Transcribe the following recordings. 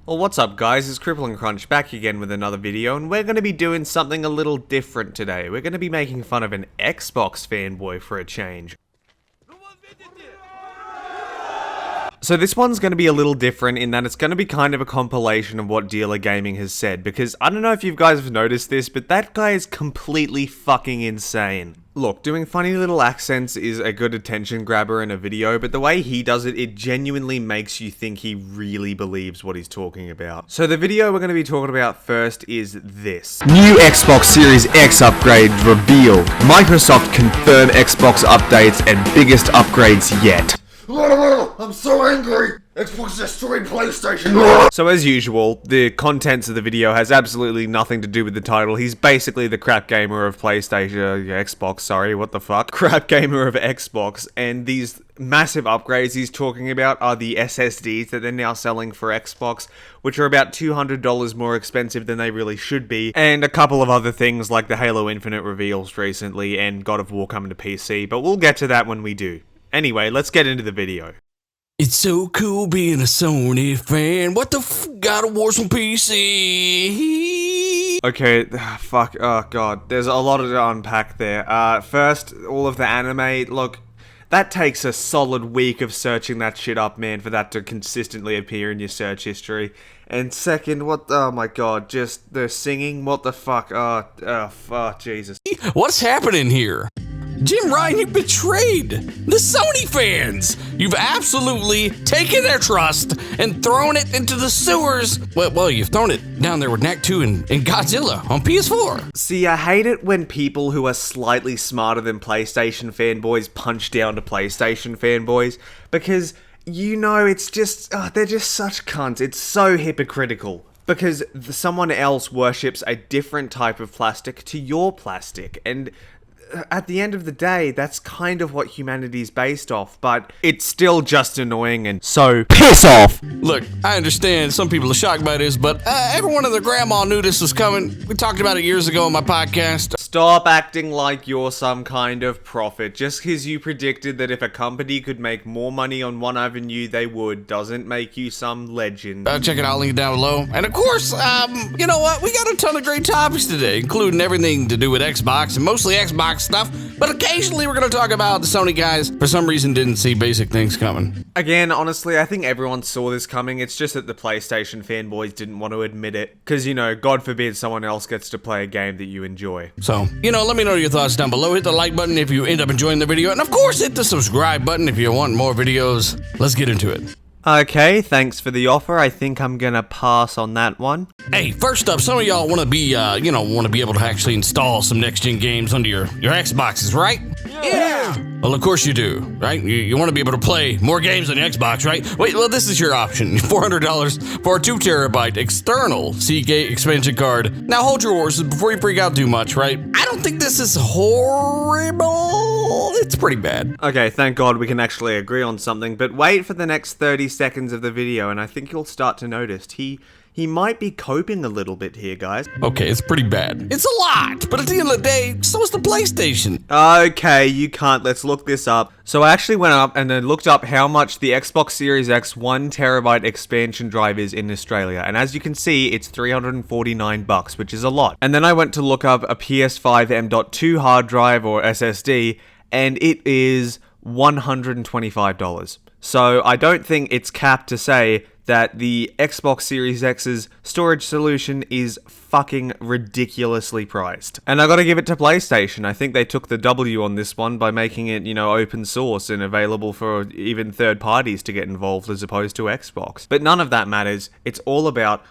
Well, what's up guys, it's Crippling Crunch back again with another video, and we're going to be doing something a little different today. We're going to be making fun of an Xbox fanboy for a change. So this one's going to be a little different in that it's going to be kind of a compilation of what Dealer Gaming has said, because I don't know if you guys have noticed this, but that guy is completely fucking insane. Look, doing funny little accents is a good attention grabber in a video, but the way he does it, it genuinely makes you think he really believes what he's talking about. So the video we're going to be talking about first is this. New Xbox Series X upgrade reveal. Microsoft confirm Xbox updates and biggest upgrades yet. I'm so angry! Xbox destroyed PlayStation! So as usual, the contents of the video has absolutely nothing to do with the title. He's basically the crap gamer of PlayStation, Xbox, sorry, what the fuck? Crap gamer of Xbox, and these massive upgrades he's talking about are the SSDs that they're now selling for Xbox, which are about $200 more expensive than they really should be, and a couple of other things like the Halo Infinite reveals recently and God of War coming to PC, but we'll get to that when we do. Anyway, let's get into the video. It's so cool being a Sony fan. What the f? God of War's on PC. Okay, fuck, oh god, there's a lot to unpack there. First, all of the anime, look, that takes a solid week of searching that shit up, man, for that to consistently appear in your search history. And second, oh my god, just the singing, what the fuck, fuck, Jesus. What's happening here? Jim Ryan, you betrayed the Sony fans. You've absolutely taken their trust and thrown it into the sewers. Well, you've thrown it down there with Knack 2 and Godzilla on PS4. See, I hate it when people who are slightly smarter than PlayStation fanboys punch down to PlayStation fanboys, because, you know, it's just, they're just such cunts. It's so hypocritical. Because someone else worships a different type of plastic to your plastic, and at the end of the day, that's kind of what humanity's based off, but it's still just annoying, and so piss off! Look, I understand some people are shocked by this, but everyone and their grandma knew this was coming. We talked about it years ago on my podcast. Stop acting like you're some kind of prophet. Just because you predicted that if a company could make more money on one avenue, they would, doesn't make you some legend. Check it out, link it down below. And of course, you know what? We got a ton of great topics today, including everything to do with Xbox, and mostly Xbox stuff, but occasionally we're going to talk about the Sony guys for some reason didn't see basic things coming. Again, honestly, I think everyone saw this coming. It's just that the PlayStation fanboys didn't want to admit it, because, you know, God forbid someone else gets to play a game that you enjoy. So, you know, let me know your thoughts down below. Hit the like button if you end up enjoying the video, and of course hit the subscribe button if you want more videos. Let's get into it. Okay, thanks for the offer. I think I'm gonna pass on that one. Hey, first up, some of y'all want to be, want to be able to actually install some next-gen games onto your Xboxes, right? Yeah! Well, of course you do, right? You want to be able to play more games on the Xbox, right? Wait, well, this is your option. $400 for a 2 terabyte external Seagate expansion card. Now, hold your horses before you freak out too much, right? I don't think this is horrible. It's pretty bad. Okay, thank God we can actually agree on something, but wait for the next 30 seconds of the video and I think you'll start to notice he might be coping a little bit here, guys. Okay, it's pretty bad. It's a lot, but at the end of the day, so is the PlayStation. Okay, you can't. Let's look this up. So I actually went up and then looked up how much the Xbox Series X 1 terabyte expansion drive is in Australia. And as you can see, it's $349, which is a lot. And then I went to look up a PS5 M.2 hard drive or SSD, and it is $125. So I don't think it's capped to say that the Xbox Series X's storage solution is fucking ridiculously priced. And I gotta give it to PlayStation. I think they took the W on this one by making it, you know, open source and available for even third parties to get involved as opposed to Xbox. But none of that matters. It's all about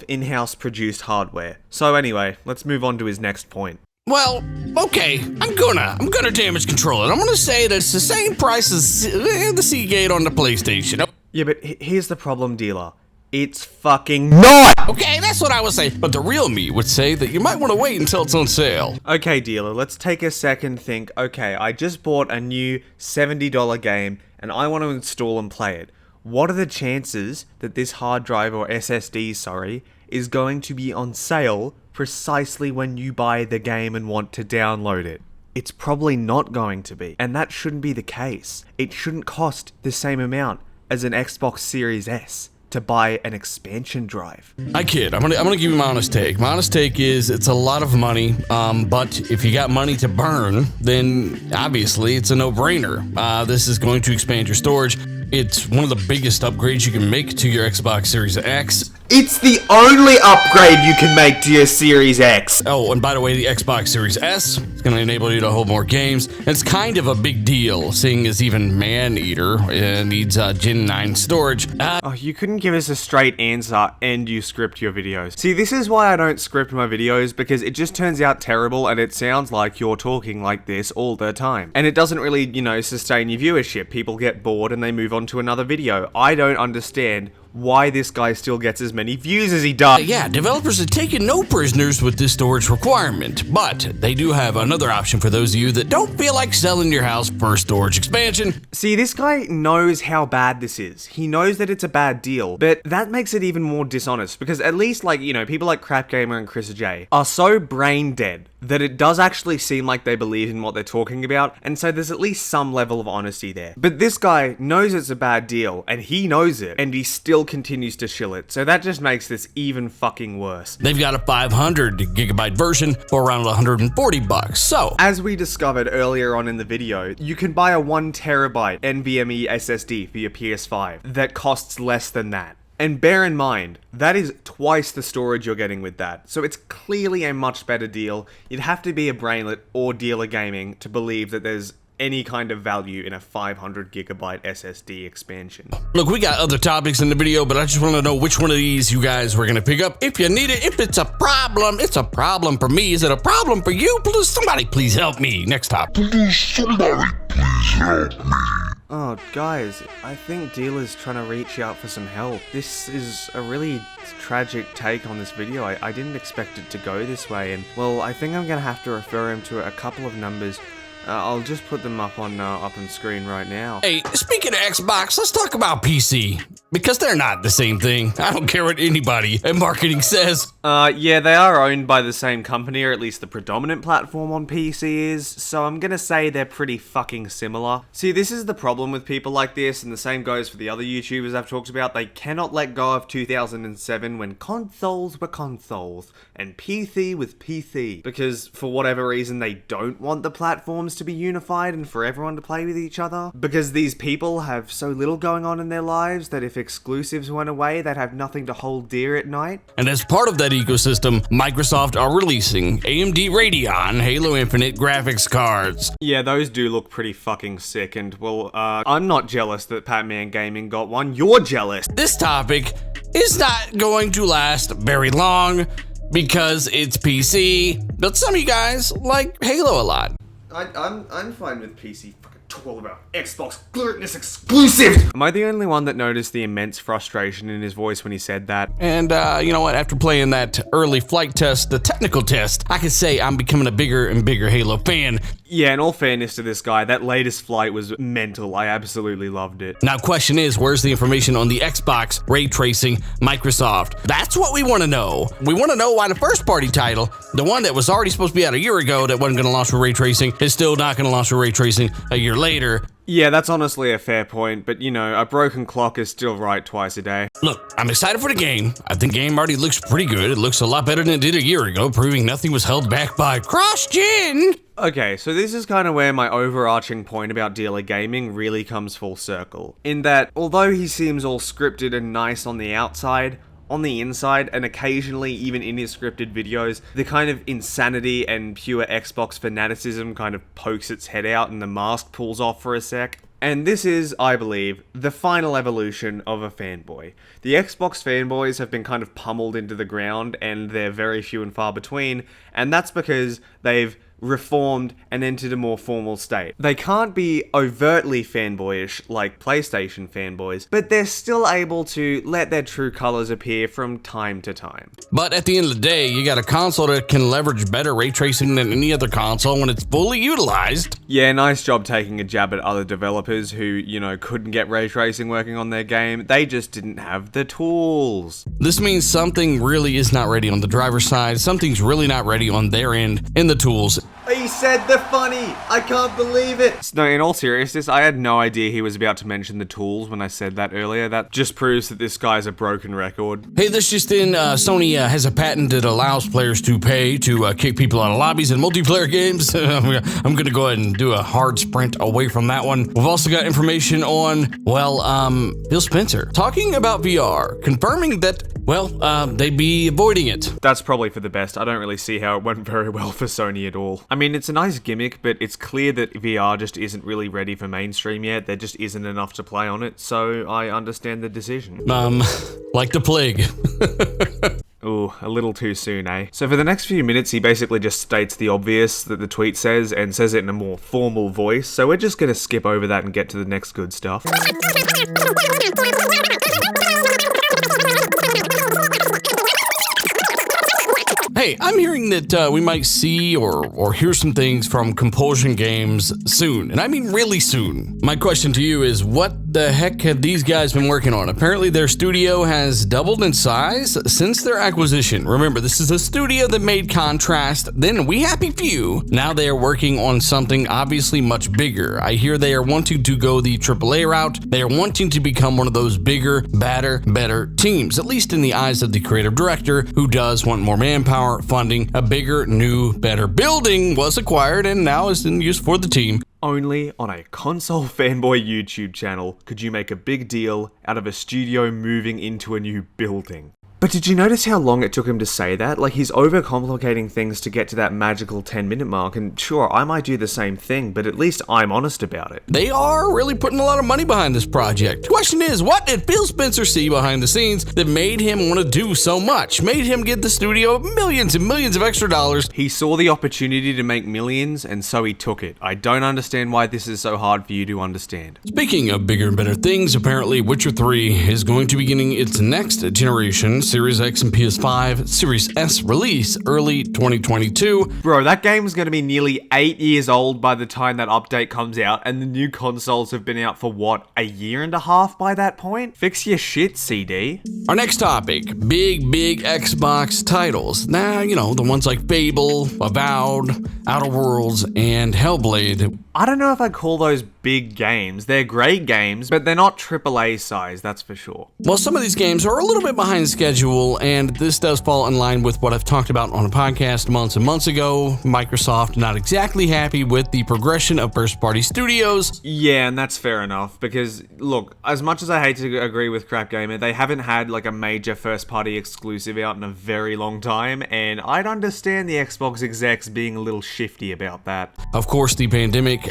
in-house produced hardware. So anyway, let's move on to his next point. Well, okay, I'm gonna damage control it. I'm gonna say that it's the same price as the Seagate on the PlayStation. Yeah, but here's the problem, Dealer. It's fucking not! Okay, that's what I was saying. But the real me would say that you might want to wait until it's on sale. Okay, Dealer, let's take a second think. Okay, I just bought a new $70 game, and I want to install and play it. What are the chances that this hard drive, or SSD, sorry, is going to be on sale precisely when you buy the game and want to download it? It's probably not going to be, and that shouldn't be the case. It shouldn't cost the same amount as an Xbox Series S to buy an expansion drive. I kid. I'm gonna give you my honest take. My honest take is it's a lot of money, but if you got money to burn, then obviously it's a no-brainer. This is going to expand your storage. It's one of the biggest upgrades you can make to your Xbox Series X. It's the only upgrade you can make to your Series X. Oh, and by the way, the Xbox Series S is going to enable you to hold more games. And it's kind of a big deal, seeing as even Maneater needs Gen 9 storage. Oh, you couldn't give us a straight answer and you script your videos. See, this is why I don't script my videos, because it just turns out terrible and it sounds like you're talking like this all the time. And it doesn't really, sustain your viewership. People get bored and they move on to another video. I don't understand why this guy still gets as many views as he does. Yeah, developers are taking no prisoners with this storage requirement, but they do have another option for those of you that don't feel like selling your house for storage expansion. See, this guy knows how bad this is. He knows that it's a bad deal, but that makes it even more dishonest, because at least, people like Crap Gamer and Chris J are so brain dead that it does actually seem like they believe in what they're talking about, and so there's at least some level of honesty there. But this guy knows it's a bad deal, and he knows it, and he still continues to shill it, so that just makes this even fucking worse. They've got a 500 gigabyte version for around $140. So, as we discovered earlier on in the video, you can buy a 1 terabyte NVMe SSD for your PS5 that costs less than that. And bear in mind, that is twice the storage you're getting with that. So it's clearly a much better deal. You'd have to be a brainlet or dealer gaming to believe that there's any kind of value in a 500 gigabyte SSD expansion. Look, we got other topics in the video, but I just want to know which one of these you guys were going to pick up. If you need it, if it's a problem for me. Is it a problem for you? Please, somebody please help me. Next topic. Please, somebody please help me. Oh, guys, I think Dealer's trying to reach out for some help. This is a really tragic take on this video. I didn't expect it to go this way, and, well, I think I'm going to have to refer him to a couple of numbers. I'll just put them up on screen right now. Hey, speaking of Xbox, let's talk about PC. Because they're not the same thing. I don't care what anybody in marketing says. Yeah, they are owned by the same company, or at least the predominant platform on PC is, so I'm gonna say they're pretty fucking similar. See, this is the problem with people like this, and the same goes for the other YouTubers I've talked about. They cannot let go of 2007 when consoles were consoles, and PC was PC. Because, for whatever reason, they don't want the platforms to be unified and for everyone to play with each other. Because these people have so little going on in their lives that if exclusives went away, they'd have nothing to hold dear at night. And as part of that ecosystem, Microsoft are releasing AMD Radeon Halo Infinite graphics cards. Yeah, those do look pretty fucking sick, and well, I'm not jealous that Pac-Man Gaming got one. You're jealous. This topic is not going to last very long because it's PC, but some of you guys like Halo a lot. I'm fine with PC. All about Xbox gluttonous exclusives. Am I the only one that noticed the immense frustration in his voice when he said that? And you know what? After playing that early flight test, the technical test, I can say I'm becoming a bigger and bigger Halo fan. Yeah, in all fairness to this guy, that latest flight was mental. I absolutely loved it. Now, question is, where's the information on the Xbox ray tracing Microsoft? That's what we want to know. We want to know why the first party title, the one that was already supposed to be out a year ago that wasn't going to launch with ray tracing, is still not going to launch with ray tracing a year later. Yeah, that's honestly a fair point, but a broken clock is still right twice a day. Look, I'm excited for the game. I think the game already looks pretty good. It looks a lot better than it did a year ago, proving nothing was held back by cross-gen. Okay, so this is kind of where my overarching point about dealer gaming really comes full circle. In that, although he seems all scripted and nice on the outside, on the inside, and occasionally even in his scripted videos, the kind of insanity and pure Xbox fanaticism kind of pokes its head out and the mask pulls off for a sec. And this is, I believe, the final evolution of a fanboy. The Xbox fanboys have been kind of pummeled into the ground, and they're very few and far between, and that's because they've reformed and entered a more formal state. They can't be overtly fanboyish like PlayStation fanboys, but they're still able to let their true colors appear from time to time. But at the end of the day, you got a console that can leverage better ray tracing than any other console when it's fully utilized. Yeah, nice job taking a jab at other developers who, couldn't get ray tracing working on their game. They just didn't have the tools. This means something really is not ready on the driver's side. Something's really not ready on their end in the tools. Hey, He said the funny. I can't believe it. No, in all seriousness, I had no idea he was about to mention the tools when I said that earlier. That just proves that this guy's a broken record. Hey, this just in, Sony has a patent that allows players to pay to kick people out of lobbies in multiplayer games. I'm gonna go ahead and do a hard sprint away from that one. We've also got information on, well, Phil Spencer talking about VR, confirming that, well, they'd be avoiding it. That's probably for the best. I don't really see how it went very well for Sony at all. I mean, it's a nice gimmick, but it's clear that VR just isn't really ready for mainstream yet. There just isn't enough to play on it, so I understand the decision. Like the plague. Ooh, a little too soon, eh? So for the next few minutes, he basically just states the obvious that the tweet says, and says it in a more formal voice, so we're just gonna skip over that and get to the next good stuff. Hey, I'm hearing that we might see or hear some things from Compulsion Games soon, and I mean really soon. My question to you is, what the heck have these guys been working on? Apparently their studio has doubled in size since their acquisition. Remember, this is a studio that made Contrast, then We Happy Few. Now they are working on something obviously much bigger. I hear they are wanting to go the AAA route. They are wanting to become one of those bigger, badder, better teams, at least in the eyes of the creative director, who does want more manpower, funding. A bigger, new, better building was acquired and now is in use for the team. Only on a console fanboy YouTube channel could you make a big deal out of a studio moving into a new building. But did you notice how long it took him to say that? Like, he's overcomplicating things to get to that magical 10-minute mark, and sure, I might do the same thing, but at least I'm honest about it. They are really putting a lot of money behind this project. Question is, what did Phil Spencer see behind the scenes that made him want to do so much? Made him give the studio millions and millions of extra dollars? He saw the opportunity to make millions, and so he took it. I don't understand why this is so hard for you to understand. Speaking of bigger and better things, apparently Witcher 3 is going to be getting its next generation Series X and PS5 Series S release early 2022. Bro, that game's gonna be nearly 8 years old by the time that update comes out, and the new consoles have been out for what, a year and a half by that point? Fix your shit, CD. Our next topic, big Xbox titles. Now, you know, the ones like Fable, Avowed, Outer Worlds, and Hellblade. I don't know if I'd call those big games. They're great games, but they're not AAA size, that's for sure. Well, some of these games are a little bit behind schedule, and this does fall in line with what I've talked about on a podcast months and months ago. Microsoft not exactly happy with the progression of first-party studios. Yeah, and that's fair enough, because, look, as much as I hate to agree with Crap Gamer, they haven't had, like, a major first-party exclusive out in a very long time, and I'd understand the Xbox execs being a little shifty about that. Of course, the pandemic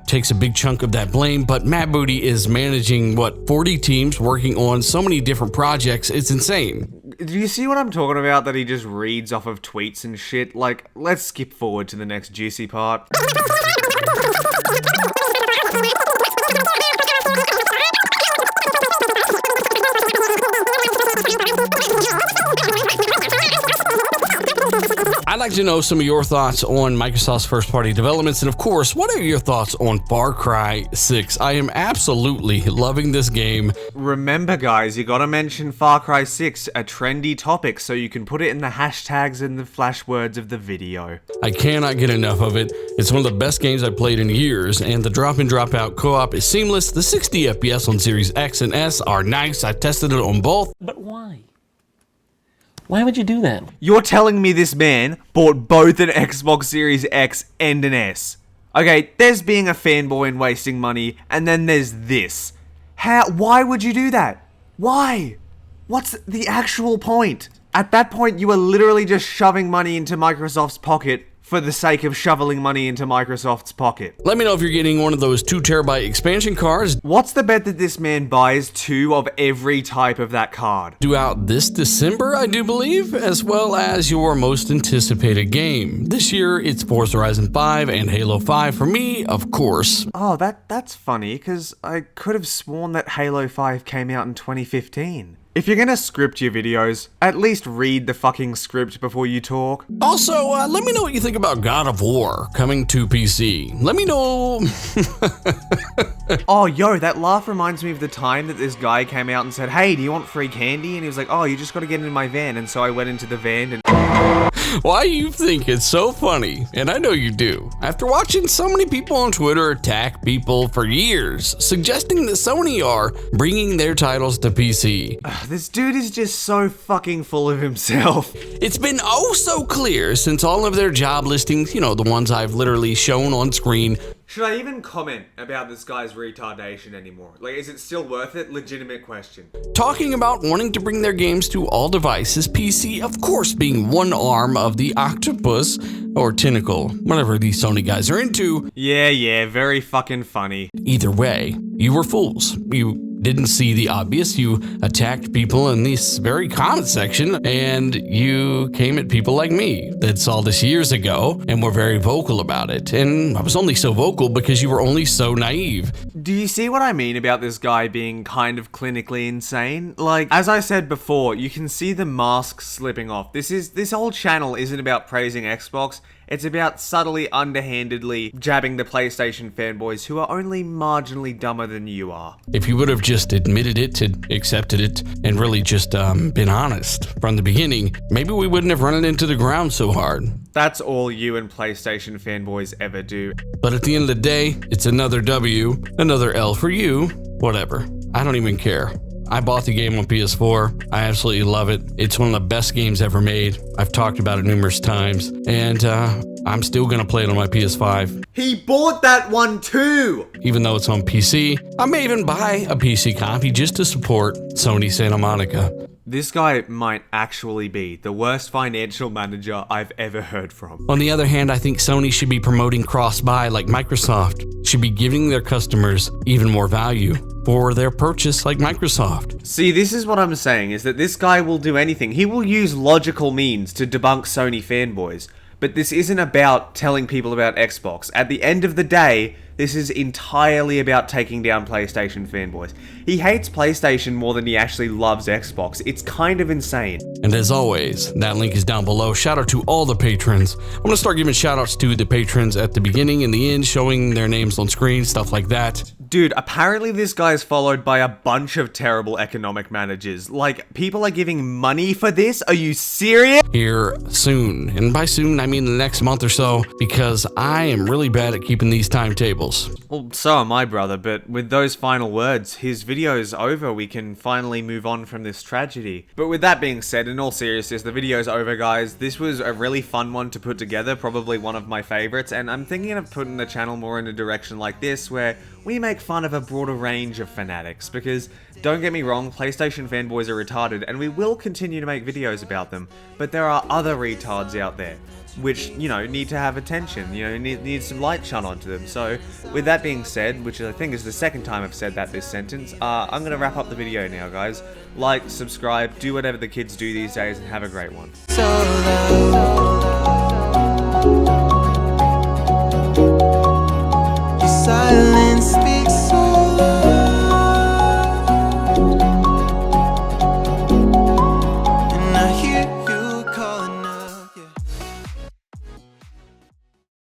takes a big chunk of that blame, but Matt Booty is managing, 40 teams working on so many different projects. It's insane. Do you see what I'm talking about, that he just reads off of tweets and shit? Like, let's skip forward to the next juicy part. I'd like to know some of your thoughts on Microsoft's first-party developments, and of course, what are your thoughts on Far Cry 6? I am absolutely loving this game. Remember, guys, you gotta mention Far Cry 6, a trendy topic, so you can put it in the hashtags and the flash words of the video. I cannot get enough of it. It's one of the best games I've played in years, and the drop-in, drop-out co-op is seamless. The 60 FPS on Series X and S are nice. I tested it on both. But why? Why would you do that? You're telling me this man bought both an Xbox Series X and an S. Okay, there's being a fanboy and wasting money, and then there's this. Why would you do that? Why? What's the actual point? At that point, you are literally just shoving money into Microsoft's pocket for the sake of shoveling money into Microsoft's pocket. Let me know if you're getting one of those 2TB expansion cards. What's the bet that this man buys 2 of every type of that card? Due out this December, I do believe, as well as your most anticipated game. This year, it's Forza Horizon 5 and Halo 5 for me, of course. Oh, that's funny, because I could have sworn that Halo 5 came out in 2015. If you're gonna script your videos, at least read the fucking script before you talk. Also, let me know what you think about God of War coming to PC. Let me know. Oh, yo, that laugh reminds me of the time that this guy came out and said, hey, do you want free candy? And he was like, oh, you just gotta get in my van. And so I went into the van and... Why you think it's so funny, and I know you do, after watching so many people on Twitter attack people for years, suggesting that Sony are bringing their titles to PC. This dude is just so fucking full of himself. It's been oh so clear since all of their job listings, the ones I've literally shown on screen. Should I even comment about this guy's retardation anymore? Like, is it still worth it? Legitimate question. Talking about wanting to bring their games to all devices, PC of course being one arm of the octopus or tentacle, whatever these Sony guys are into. Yeah, very fucking funny. Either way, you were fools. You didn't see the obvious. You attacked people in this very comment section, and you came at people like me that saw this years ago and were very vocal about it. And I was only so vocal because you were only so naive. Do you see what I mean about this guy being kind of clinically insane? Like, as I said before, you can see the mask slipping off. This whole channel isn't about praising Xbox. It's about subtly, underhandedly jabbing the PlayStation fanboys who are only marginally dumber than you are. If you would have just admitted it, accepted it, and really just been honest from the beginning, maybe we wouldn't have run it into the ground so hard. That's all you and PlayStation fanboys ever do. But at the end of the day, it's another W, another L for you, whatever. I don't even care. I bought the game on PS4. I absolutely love it. It's one of the best games ever made. I've talked about it numerous times, and I'm still gonna play it on my PS5. He bought that one too! Even though it's on PC, I may even buy a PC copy just to support Sony Santa Monica. This guy might actually be the worst financial manager I've ever heard from. On the other hand, I think Sony should be promoting cross-buy like Microsoft, should be giving their customers even more value for their purchase like Microsoft. See, this is what I'm saying, is that this guy will do anything. He will use logical means to debunk Sony fanboys. But this isn't about telling people about Xbox. At the end of the day, this is entirely about taking down PlayStation fanboys. He hates PlayStation more than he actually loves Xbox. It's kind of insane. And as always, that link is down below. Shout out to all the patrons. I'm gonna start giving shout outs to the patrons at the beginning and the end, showing their names on screen, stuff like that. Dude, apparently this guy is followed by a bunch of terrible economic managers. Like, people are giving money for this? Are you serious? Here soon. And by soon, I mean the next month or so, because I am really bad at keeping these timetables. Well, so am I, brother, but with those final words, his video is over. We can finally move on from this tragedy. But with that being said, in all seriousness, the video's over, guys. This was a really fun one to put together, probably one of my favorites, and I'm thinking of putting the channel more in a direction like this, where we make fun of a broader range of fanatics, because, don't get me wrong, PlayStation fanboys are retarded, and we will continue to make videos about them, but there are other retards out there, which, need to have attention, need some light shone onto them. So, with that being said, which I think is the second time I've said this sentence, I'm gonna wrap up the video now, guys. Like, subscribe, do whatever the kids do these days, and have a great one.